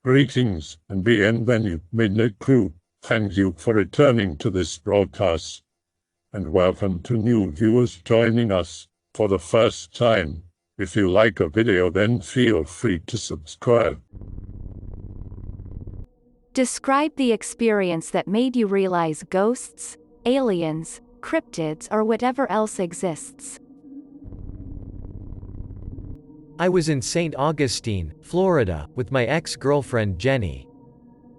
Greetings and bienvenue, midnight crew. Thank you for returning to this broadcast, and welcome to new viewers joining us for the first time. If you like a video, then feel free to subscribe. Describe the experience that made you realize ghosts, aliens, cryptids, or whatever else exists. I was in St. Augustine, Florida, with my ex-girlfriend Jenny.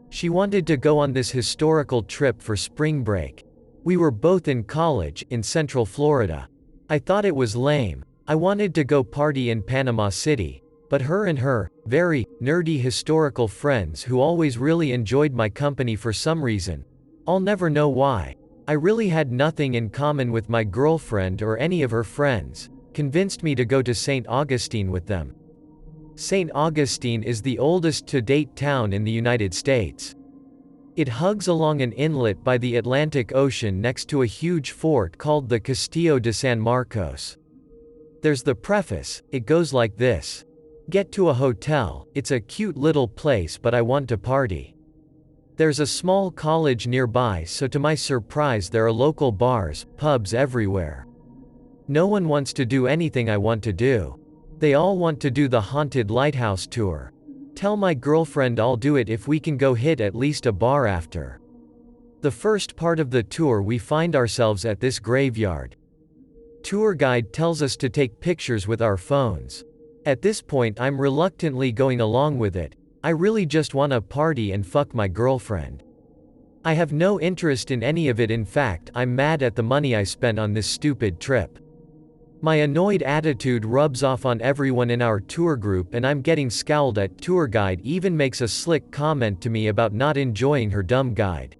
She wanted to go on this historical trip for spring break. We were both in college, in Central Florida. I thought it was lame. I wanted to go party in Panama City, but her and her, very, nerdy historical friends who always really enjoyed my company for some reason. I'll never know why. I really had nothing in common with my girlfriend or any of her friends, convinced me to go to St. Augustine with them. St. Augustine is the oldest to-date town in the United States. It hugs along an inlet by the Atlantic Ocean next to a huge fort called the Castillo de San Marcos. There's the preface, it goes like this. Get to a hotel, it's a cute little place but I want to party. There's a small college nearby, so to my surprise there are local bars, pubs everywhere. No one wants to do anything I want to do. They all want to do the haunted lighthouse tour. Tell my girlfriend I'll do it if we can go hit at least a bar after. The first part of the tour we find ourselves at this graveyard. Tour guide tells us to take pictures with our phones. At this point I'm reluctantly going along with it. I really just want to party and fuck my girlfriend. I have no interest in any of it. In fact, I'm mad at the money I spent on this stupid trip. My annoyed attitude rubs off on everyone in our tour group and I'm getting scowled at. Tour guide even makes a slick comment to me about not enjoying her dumb guide.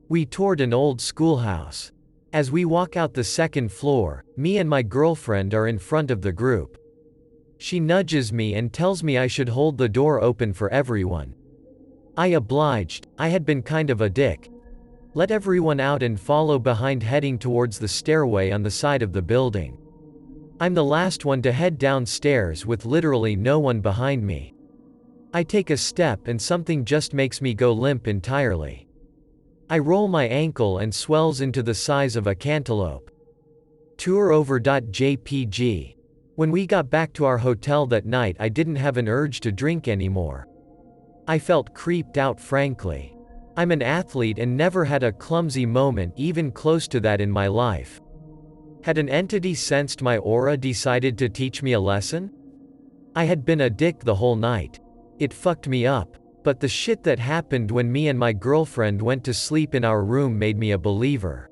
We toured an old schoolhouse. As we walk out the second floor, me and my girlfriend are in front of the group. She nudges me and tells me I should hold the door open for everyone. I obliged. I had been kind of a dick. Let everyone out and follow behind, heading towards the stairway on the side of the building. I'm the last one to head downstairs with literally no one behind me. I take a step and something just makes me go limp entirely. I roll my ankle and swells into the size of a cantaloupe. Tour over. JPG. When we got back to our hotel that night, I didn't have an urge to drink anymore. I felt creeped out, frankly. I'm an athlete and never had a clumsy moment even close to that in my life. Had an entity sensed my aura decided to teach me a lesson? I had been a dick the whole night. It fucked me up. But the shit that happened when me and my girlfriend went to sleep in our room made me a believer.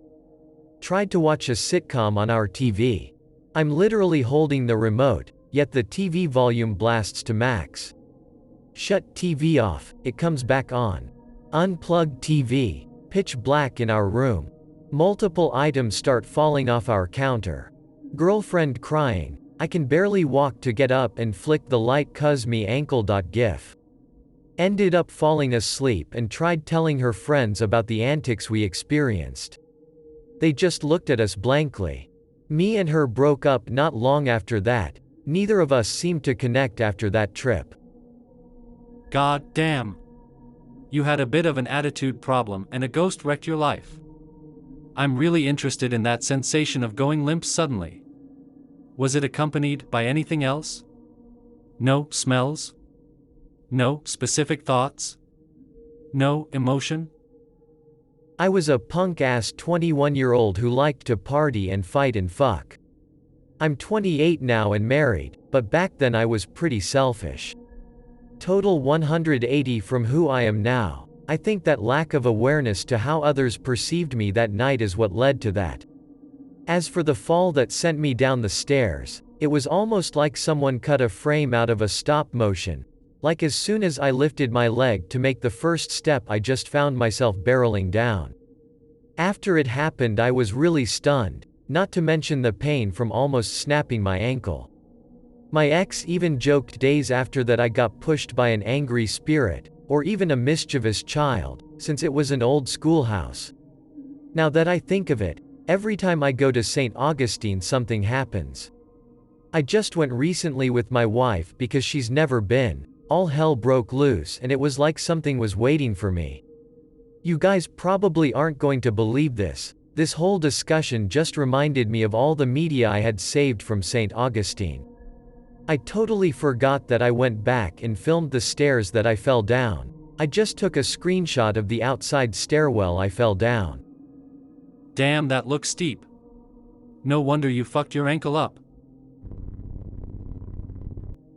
Tried to watch a sitcom on our TV. I'm literally holding the remote, yet the TV volume blasts to max. Shut TV off, it comes back on. Unplugged TV. Pitch black in our room. Multiple items start falling off our counter. Girlfriend crying. I can barely walk to get up and flick the light cuz me ankle. GIF. Ended up falling asleep and tried telling her friends about the antics we experienced. They just looked at us blankly. Me and her broke up not long after that. Neither of us seemed to connect after that trip. God damn. You had a bit of an attitude problem and a ghost wrecked your life. I'm really interested in that sensation of going limp suddenly. Was it accompanied by anything else? No smells? No specific thoughts? No emotion? I was a punk-ass 21-year-old who liked to party and fight and fuck. I'm 28 now and married, but back then I was pretty selfish. Total 180 from who I am now. I think that lack of awareness to how others perceived me that night is what led to that. As for the fall that sent me down the stairs, it was almost like someone cut a frame out of a stop motion. Like as soon as I lifted my leg to make the first step, I just found myself barreling down. After it happened, I was really stunned, not to mention the pain from almost snapping my ankle. My ex even joked days after that I got pushed by an angry spirit, or even a mischievous child, since it was an old schoolhouse. Now that I think of it, every time I go to St. Augustine something happens. I just went recently with my wife because she's never been, All hell broke loose and it was like something was waiting for me. You guys probably aren't going to believe this. This whole discussion just reminded me of all the media I had saved from St. Augustine. I totally forgot that I went back and filmed the stairs that I fell down. I just took a screenshot of the outside stairwell I fell down. Damn, that looks steep. No wonder you fucked your ankle up.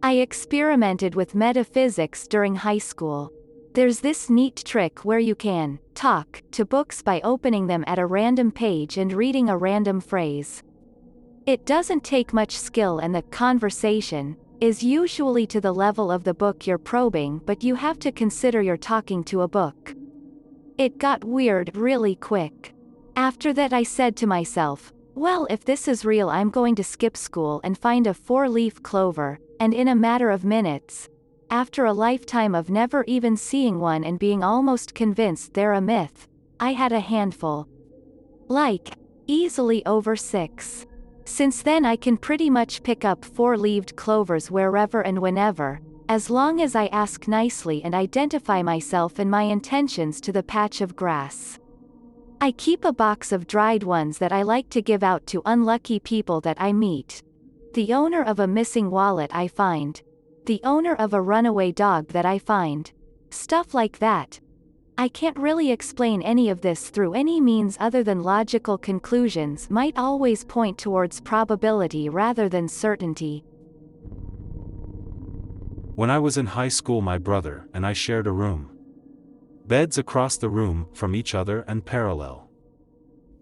I experimented with metaphysics during high school. There's this neat trick where you can talk to books by opening them at a random page and reading a random phrase. It doesn't take much skill and the conversation is usually to the level of the book you're probing, but you have to consider you're talking to a book. It got weird really quick. After that I said to myself, well, if this is real, I'm going to skip school and find a 4-leaf clover, and in a matter of minutes, after a lifetime of never even seeing one and being almost convinced they're a myth, I had a handful. Like, easily over 6. Since then I can pretty much pick up 4-leaved clovers wherever and whenever, as long as I ask nicely and identify myself and my intentions to the patch of grass. I keep a box of dried ones that I like to give out to unlucky people that I meet. The owner of a missing wallet I find. The owner of a runaway dog that I find. Stuff like that. I can't really explain any of this through any means other than logical conclusions might always point towards probability rather than certainty. When I was in high school, my brother and I shared a room. Beds across the room from each other and parallel.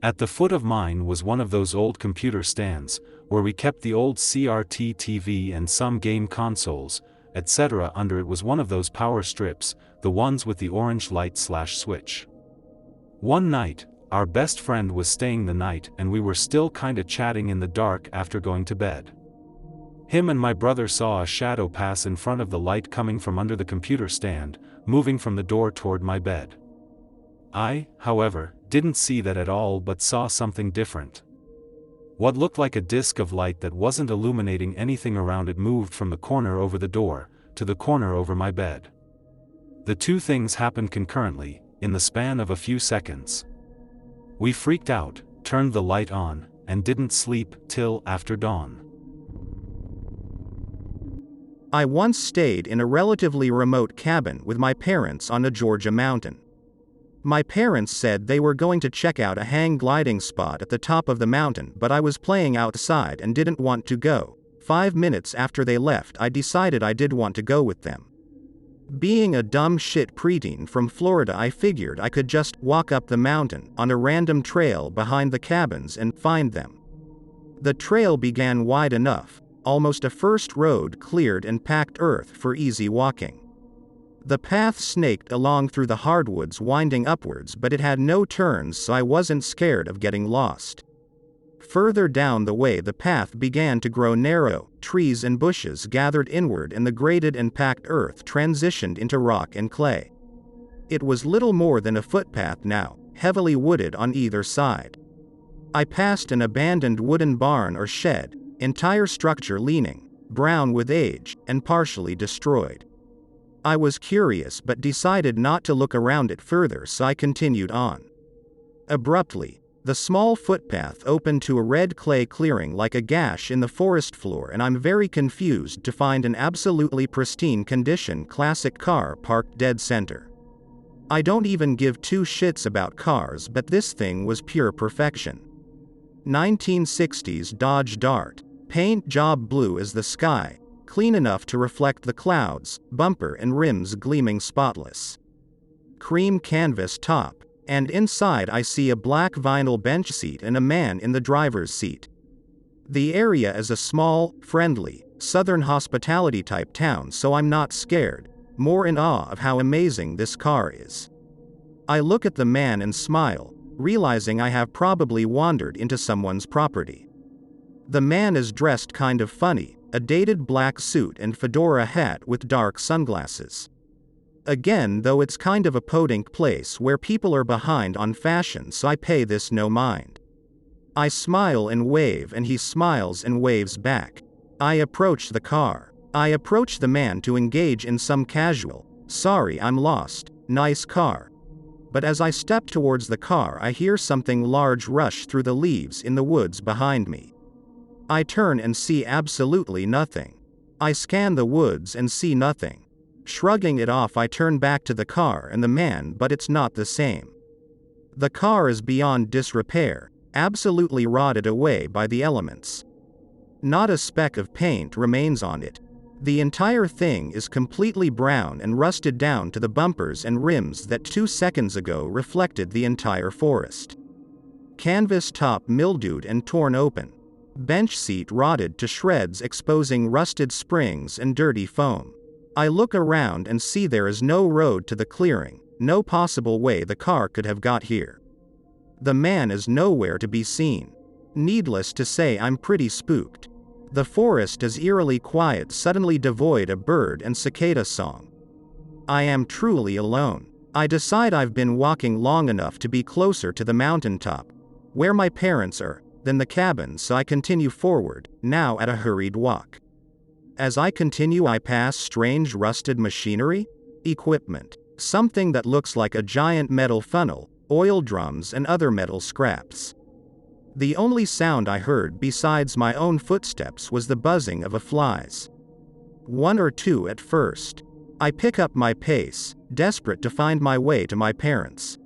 At the foot of mine was one of those old computer stands, where we kept the old CRT TV and some game consoles, etc. Under it was one of those power strips, the ones with the orange light/switch. One night, our best friend was staying the night and we were still kinda chatting in the dark after going to bed. Him and my brother saw a shadow pass in front of the light coming from under the computer stand, moving from the door toward my bed. I, however, didn't see that at all but saw something different. What looked like a disk of light that wasn't illuminating anything around it moved from the corner over the door, to the corner over my bed. The two things happened concurrently, in the span of a few seconds. We freaked out, turned the light on, and didn't sleep till after dawn. I once stayed in a relatively remote cabin with my parents on a Georgia mountain. My parents said they were going to check out a hang gliding spot at the top of the mountain, but I was playing outside and didn't want to go. 5 minutes after they left, I decided I did want to go with them. Being a dumb shit preteen from Florida, I figured I could just walk up the mountain on a random trail behind the cabins and find them. The trail began wide enough, almost a first road cleared and packed earth for easy walking. The path snaked along through the hardwoods winding upwards, but it had no turns, so I wasn't scared of getting lost. Further down the way the path began to grow narrow, trees and bushes gathered inward and the graded and packed earth transitioned into rock and clay. It was little more than a footpath now, heavily wooded on either side. I passed an abandoned wooden barn or shed, entire structure leaning, brown with age, and partially destroyed. I was curious but decided not to look around it further, so I continued on. Abruptly, the small footpath opened to a red clay clearing like a gash in the forest floor, and I'm very confused to find an absolutely pristine condition classic car parked dead center. I don't even give two shits about cars, but this thing was pure perfection. 1960s Dodge Dart, paint job blue as the sky, clean enough to reflect the clouds, bumper and rims gleaming spotless. Cream canvas top, and inside I see a black vinyl bench seat and a man in the driver's seat. The area is a small, friendly, southern hospitality type town, so I'm not scared, more in awe of how amazing this car is. I look at the man and smile, realizing I have probably wandered into someone's property. The man is dressed kind of funny, a dated black suit and fedora hat with dark sunglasses. Again, though, it's kind of a podunk place where people are behind on fashion, so I pay this no mind. I smile and wave and he smiles and waves back. I approach the car. I approach the man to engage in some casual, "Sorry, I'm lost, nice car." But as I step towards the car, I hear something large rush through the leaves in the woods behind me. I turn and see absolutely nothing. I scan the woods and see nothing. Shrugging it off, I turn back to the car and the man, but it's not the same. The car is beyond disrepair, absolutely rotted away by the elements. Not a speck of paint remains on it. The entire thing is completely brown and rusted down to the bumpers and rims that 2 seconds ago reflected the entire forest. Canvas top mildewed and torn open. Bench seat rotted to shreds, exposing rusted springs and dirty foam. I look around and see there is no road to the clearing, no possible way the car could have got here. The man is nowhere to be seen. Needless to say, I'm pretty spooked. The forest is eerily quiet, suddenly devoid of bird and cicada song. I am truly alone. I decide I've been walking long enough to be closer to the mountaintop, where my parents are, than the cabin, so I continue forward, now at a hurried walk. As I continue, I pass strange rusted machinery, equipment, something that looks like a giant metal funnel, oil drums and other metal scraps. The only sound I heard besides my own footsteps was the buzzing of flies. 1 or 2 at first. I pick up my pace, desperate to find my way to my parents.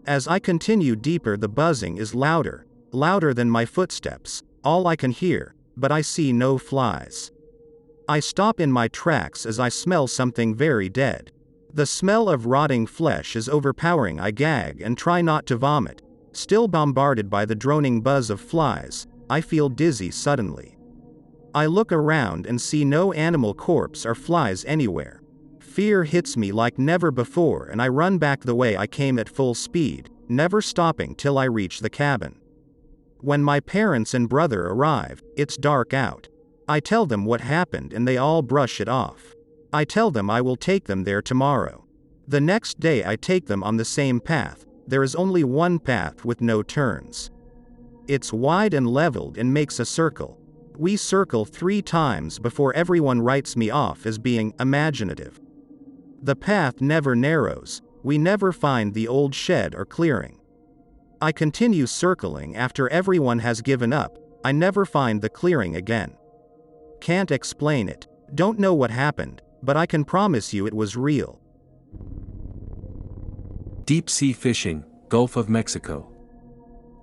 As I continue deeper, the buzzing is louder, louder than my footsteps, all I can hear, but I see no flies. I stop in my tracks as I smell something very dead. The smell of rotting flesh is overpowering. I gag and try not to vomit. Still bombarded by the droning buzz of flies, I feel dizzy suddenly. I look around and see no animal corpse or flies anywhere. Fear hits me like never before and I run back the way I came at full speed, never stopping till I reach the cabin. When my parents and brother arrive, it's dark out. I tell them what happened and they all brush it off. I tell them I will take them there tomorrow. The next day I take them on the same path. There is only one path with no turns. It's wide and leveled and makes a circle. We circle 3 times before everyone writes me off as being imaginative. The path never narrows. We never find the old shed or clearing. I continue circling after everyone has given up. I never find the clearing again. Can't explain it. Don't know what happened, but I can promise you it was real. Deep sea fishing, Gulf of Mexico.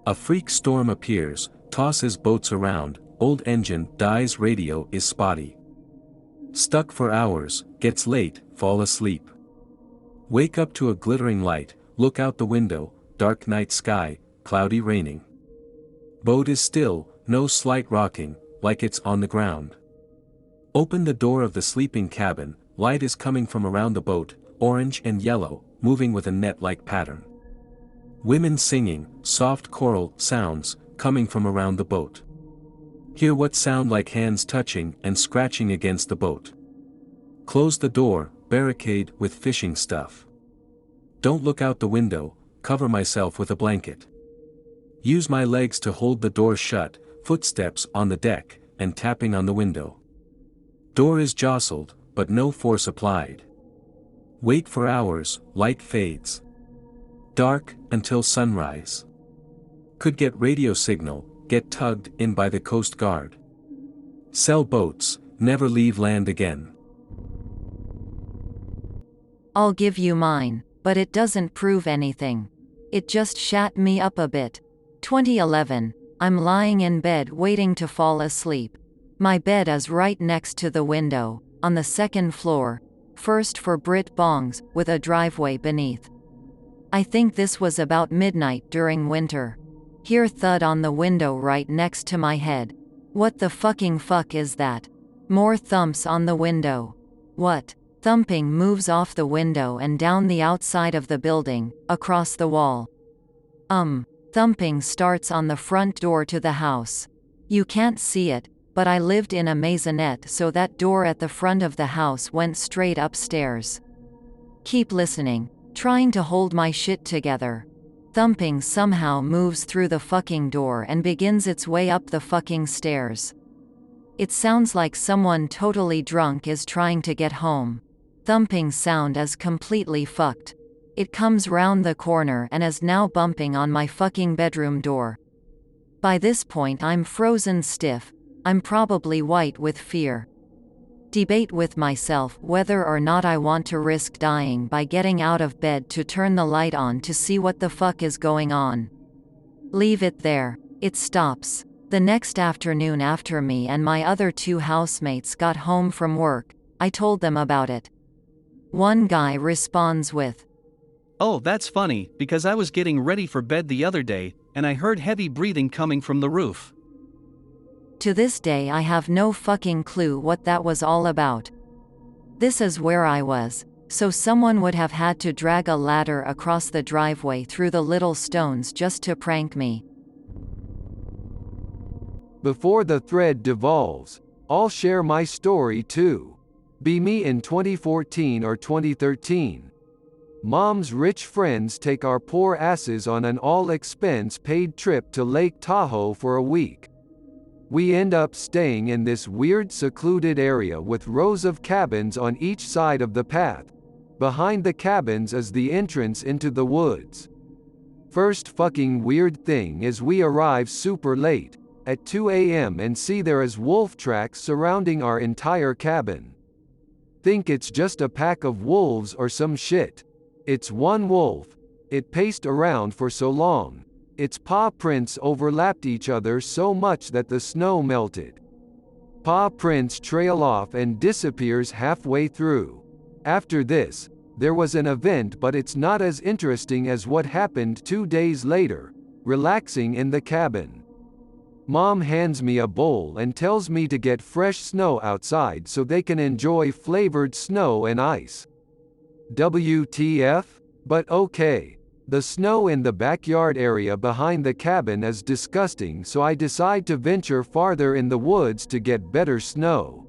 A freak storm appears, tosses boats around, old engine dies, radio is spotty. Stuck for hours, gets late, fall asleep. Wake up to a glittering light, look out the window, dark night sky, cloudy raining. Boat is still, no slight rocking, like it's on the ground. Open the door of the sleeping cabin, light is coming from around the boat, orange and yellow, moving with a net-like pattern. Women singing, soft choral sounds, coming from around the boat. Hear what sound like hands touching and scratching against the boat. Close the door, barricade with fishing stuff. Don't look out the window, cover myself with a blanket. Use my legs to hold the door shut, footsteps on the deck, and tapping on the window. Door is jostled, but no force applied. Wait for hours, light fades. Dark, until sunrise. Could get radio signal, get tugged in by the Coast Guard. Sell boats, never leave land again. I'll give you mine, but it doesn't prove anything. It just shat me up a bit. 2011. I'm lying in bed waiting to fall asleep. My bed is right next to the window, on the 2nd floor, first for Brit bongs, with a driveway beneath. I think this was about midnight during winter. Hear thud on the window right next to my head. What the fucking fuck is that? More thumps on the window. What? Thumping moves off the window and down the outside of the building, across the wall. Thumping starts on the front door to the house. You can't see it, but I lived in a maisonette, so that door at the front of the house went straight upstairs. Keep listening, trying to hold my shit together. Thumping somehow moves through the fucking door and begins its way up the fucking stairs. It sounds like someone totally drunk is trying to get home. Thumping sound is completely fucked. It comes round the corner and is now bumping on my fucking bedroom door. By this point I'm frozen stiff. I'm probably white with fear. Debate with myself whether or not I want to risk dying by getting out of bed to turn the light on to see what the fuck is going on. Leave it there. It stops. The next afternoon, after me and my other 2 housemates got home from work, I told them about it. One guy responds with, "Oh, that's funny, because I was getting ready for bed the other day, and I heard heavy breathing coming from the roof." To this day I have no fucking clue what that was all about. This is where I was, so someone would have had to drag a ladder across the driveway through the little stones just to prank me. Before the thread devolves, I'll share my story too. Be me in 2014 or 2013. Mom's rich friends take our poor asses on an all-expense paid trip to Lake Tahoe for a week. We end up staying in this weird secluded area with rows of cabins on each side of the path. Behind the cabins is the entrance into the woods. First fucking weird thing is we arrive super late, at 2 a.m. and see there is wolf tracks surrounding our entire cabin. Think it's just a pack of wolves or some shit. It's one wolf. It paced around for so long. Its paw prints overlapped each other so much that the snow melted. Paw prints trail off and disappears halfway through. After this, there was an event, but it's not as interesting as what happened 2 days later, relaxing in the cabin. Mom hands me a bowl and tells me to get fresh snow outside so they can enjoy flavored snow and ice. WTF? But okay. The snow in the backyard area behind the cabin is disgusting, so I decide to venture farther in the woods to get better snow.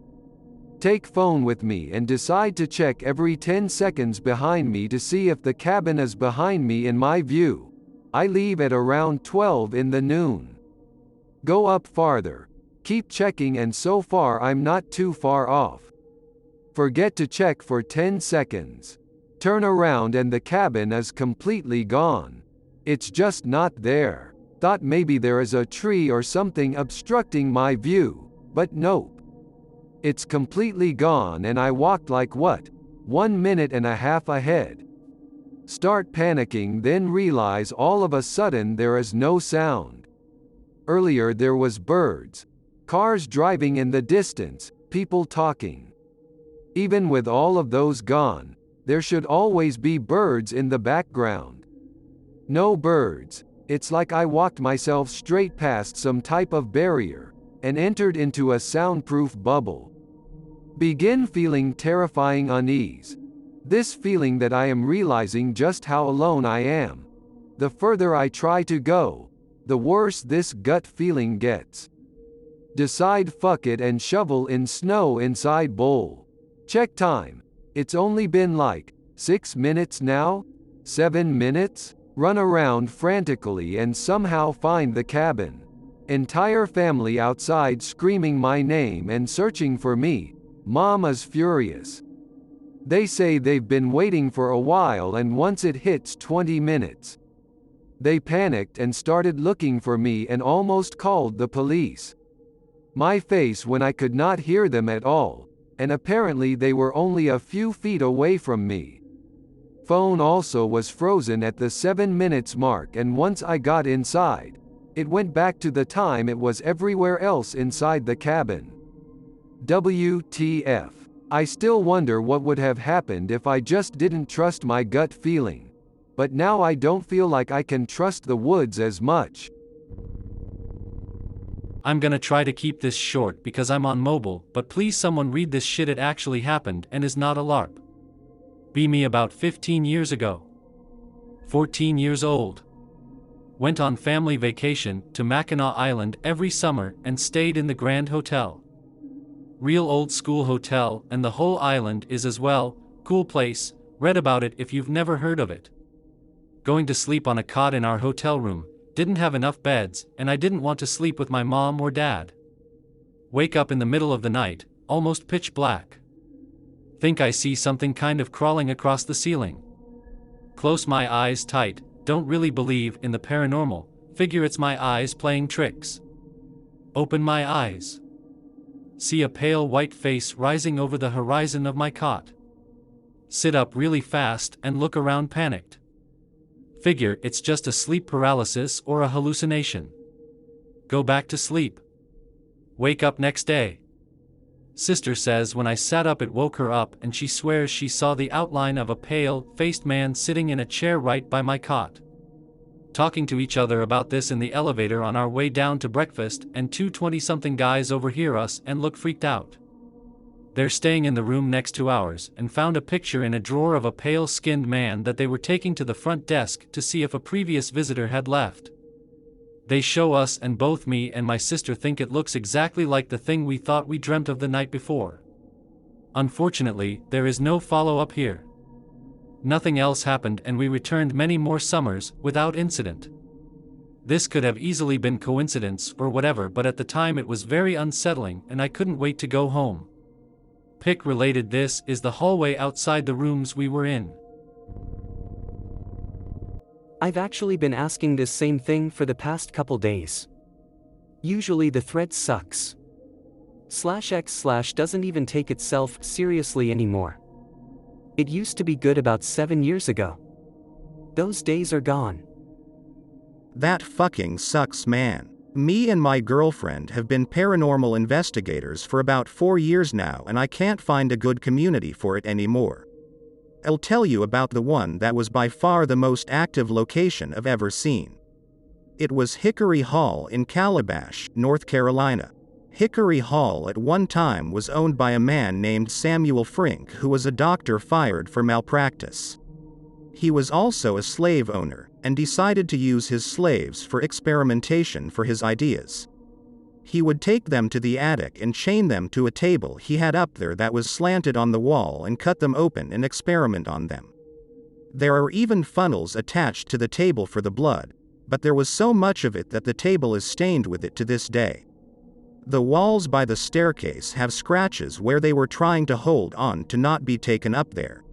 Take phone with me and decide to check every 10 seconds behind me to see if the cabin is behind me in my view. I leave at around 12 in the noon. Go up farther. Keep checking, and so far I'm not too far off. Forget to check for 10 seconds. Turn around and the cabin is completely gone. It's just not there. Thought maybe there is a tree or something obstructing my view, but nope. It's completely gone, and I walked like what? 1 minute and a half ahead. Start panicking, then realize all of a sudden there is no sound. Earlier there was birds, cars driving in the distance, people talking. Even with all of those gone, there should always be birds in the background. No birds. It's like I walked myself straight past some type of barrier, and entered into a soundproof bubble. Begin feeling terrifying unease. This feeling that I am realizing just how alone I am. The further I try to go, the worse this gut feeling gets. Decide fuck it and shovel in snow inside bowl. Check time. It's only been like 6 minutes now? 7 minutes? Run around frantically and somehow find the cabin. Entire family outside screaming my name and searching for me. Mom is furious. They say they've been waiting for a while, and once it hits 20 minutes, they panicked and started looking for me and almost called the police. My face when I could not hear them at all, and apparently they were only a few feet away from me. Phone also was frozen at the 7 minutes mark, and once I got inside, it went back to the time it was everywhere else inside the cabin. WTF. I still wonder what would have happened if I just didn't trust my gut feeling. But now I don't feel like I can trust the woods as much. I'm gonna try to keep this short because I'm on mobile, but please someone read this shit. It actually happened and is not a LARP. Be me about 15 years ago. 14 years old. Went on family vacation to Mackinac Island every summer and stayed in the Grand Hotel. Real old school hotel, and the whole island is as well, cool place, read about it if you've never heard of it. Going to sleep on a cot in our hotel room, didn't have enough beds, and I didn't want to sleep with my mom or dad. Wake up in the middle of the night, almost pitch black. Think I see something kind of crawling across the ceiling. Close my eyes tight, don't really believe in the paranormal, figure it's my eyes playing tricks. Open my eyes. See a pale white face rising over the horizon of my cot. Sit up really fast and look around panicked. Figure it's just a sleep paralysis or a hallucination. Go back to sleep. Wake up next day. Sister says when I sat up it woke her up and she swears she saw the outline of a pale-faced man sitting in a chair right by my cot. Talking to each other about this in the elevator on our way down to breakfast, and two 20-something guys overhear us and look freaked out. They're staying in the room next to ours and found a picture in a drawer of a pale-skinned man that they were taking to the front desk to see if a previous visitor had left. They show us and both me and my sister think it looks exactly like the thing we thought we dreamt of the night before. Unfortunately, there is no follow-up here. Nothing else happened and we returned many more summers without incident. This could have easily been coincidence or whatever, but at the time it was very unsettling and I couldn't wait to go home. Pick related. This is the hallway outside the rooms we were in. I've actually been asking this same thing for the past couple days. Usually the thread sucks. /x/ doesn't even take itself seriously anymore. It used to be good about 7 years ago. Those days are gone. That fucking sucks, man. Me and my girlfriend have been paranormal investigators for about 4 years now and I can't find a good community for it anymore. I'll tell you about the one that was by far the most active location I've ever seen. It was Hickory Hall in Calabash, North Carolina. Hickory Hall at one time was owned by a man named Samuel Frink, who was a doctor fired for malpractice. He was also a slave owner, and decided to use his slaves for experimentation for his ideas. He would take them to the attic and chain them to a table he had up there that was slanted on the wall and cut them open and experiment on them. There are even funnels attached to the table for the blood, but there was so much of it that the table is stained with it to this day. The walls by the staircase have scratches where they were trying to hold on to not be taken up there.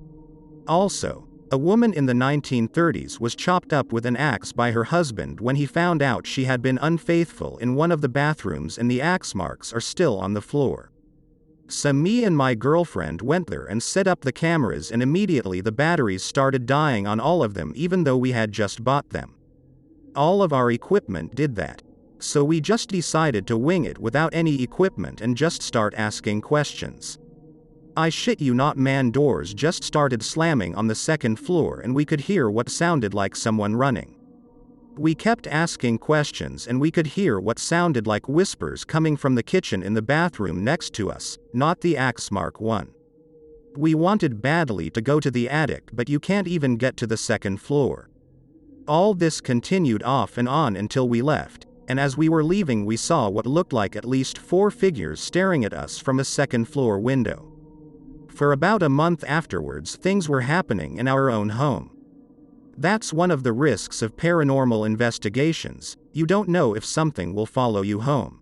Also, a woman in the 1930s was chopped up with an axe by her husband when he found out she had been unfaithful in one of the bathrooms, and the axe marks are still on the floor. So me and my girlfriend went there and set up the cameras, and immediately the batteries started dying on all of them even though we had just bought them. All of our equipment did that. So we just decided to wing it without any equipment and just start asking questions. I shit you not, man, doors just started slamming on the second floor and we could hear what sounded like someone running. We kept asking questions and we could hear what sounded like whispers coming from the kitchen in the bathroom next to us, not the axe mark one. We wanted badly to go to the attic, but you can't even get to the second floor. All this continued off and on until we left. And as we were leaving we saw what looked like at least 4 figures staring at us from a second floor window. For about a month afterwards things were happening in our own home. That's one of the risks of paranormal investigations, you don't know if something will follow you home.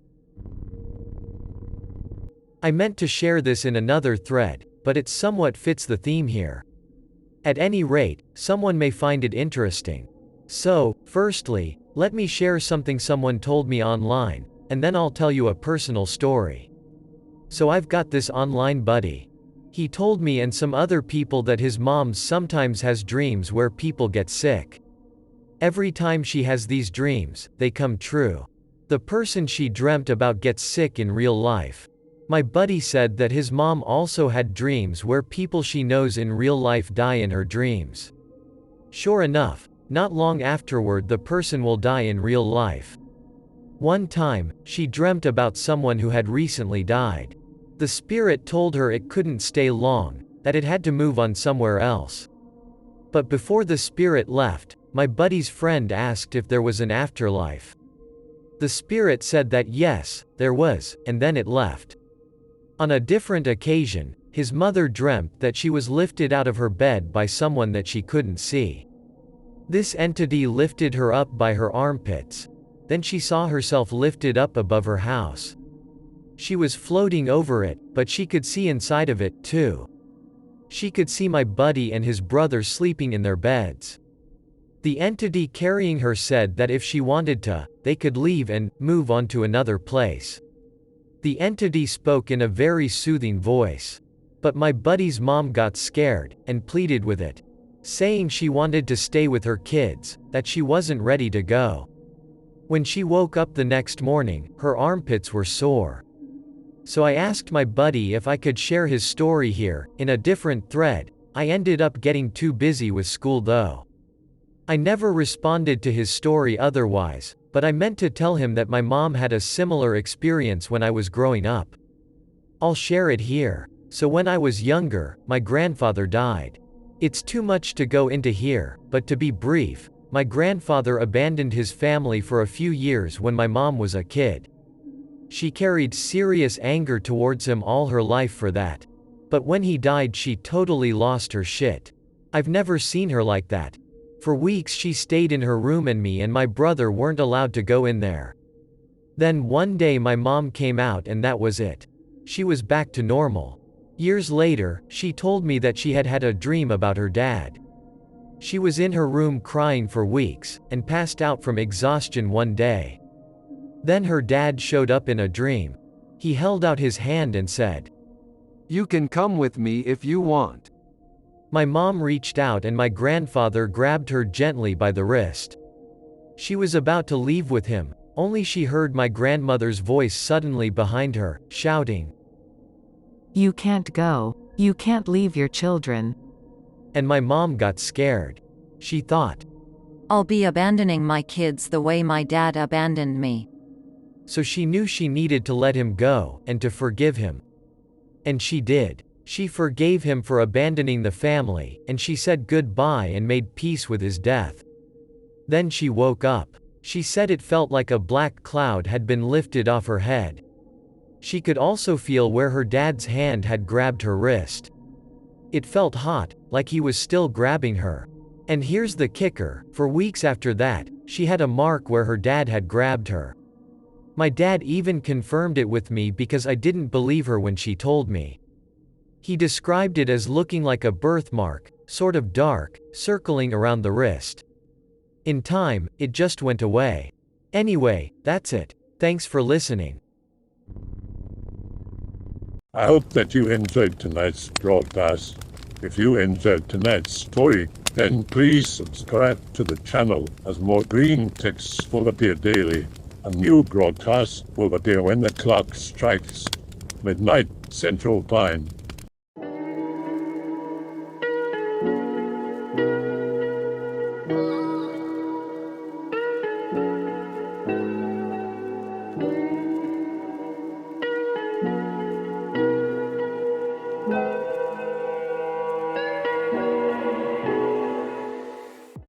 I meant to share this in another thread, but it somewhat fits the theme here. At any rate, someone may find it interesting. So, firstly, let me share something someone told me online, and then I'll tell you a personal story. So I've got this online buddy. He told me and some other people that his mom sometimes has dreams where people get sick. Every time she has these dreams, they come true. The person she dreamt about gets sick in real life. My buddy said that his mom also had dreams where people she knows in real life die in her dreams. Sure enough, not long afterward the person will die in real life. One time, she dreamt about someone who had recently died. The spirit told her it couldn't stay long, that it had to move on somewhere else. But before the spirit left, my buddy's friend asked if there was an afterlife. The spirit said that yes, there was, and then it left. On a different occasion, his mother dreamt that she was lifted out of her bed by someone that she couldn't see. This entity lifted her up by her armpits. Then she saw herself lifted up above her house. She was floating over it, but she could see inside of it, too. She could see my buddy and his brother sleeping in their beds. The entity carrying her said that if she wanted to, they could leave and move on to another place. The entity spoke in a very soothing voice. But my buddy's mom got scared and pleaded with it, saying she wanted to stay with her kids, that she wasn't ready to go. When she woke up the next morning, her armpits were sore. So I asked my buddy if I could share his story here, in a different thread. I ended up getting too busy with school though. I never responded to his story otherwise, but I meant to tell him that my mom had a similar experience when I was growing up. I'll share it here. So when I was younger, my grandfather died. It's too much to go into here, but to be brief, my grandfather abandoned his family for a few years when my mom was a kid. She carried serious anger towards him all her life for that. But when he died, she totally lost her shit. I've never seen her like that. For weeks she stayed in her room and me and my brother weren't allowed to go in there. Then one day my mom came out and that was it. She was back to normal. Years later, she told me that she had had a dream about her dad. She was in her room crying for weeks, and passed out from exhaustion one day. Then her dad showed up in a dream. He held out his hand and said, "You can come with me if you want." My mom reached out and my grandfather grabbed her gently by the wrist. She was about to leave with him, only she heard my grandmother's voice suddenly behind her, shouting, "You can't go. You can't leave your children." And my mom got scared. She thought, I'll be abandoning my kids the way my dad abandoned me. So she knew she needed to let him go, and to forgive him. And she did. She forgave him for abandoning the family, and she said goodbye and made peace with his death. Then she woke up. She said it felt like a black cloud had been lifted off her head. She could also feel where her dad's hand had grabbed her wrist. It felt hot, like he was still grabbing her. And here's the kicker, for weeks after that, she had a mark where her dad had grabbed her. My dad even confirmed it with me because I didn't believe her when she told me. He described it as looking like a birthmark, sort of dark, circling around the wrist. In time, it just went away. Anyway, that's it. Thanks for listening. I hope that you enjoyed tonight's broadcast. If you enjoyed tonight's story, then please subscribe to the channel, as more green texts will appear daily. A new broadcast will appear when the clock strikes midnight Central Time.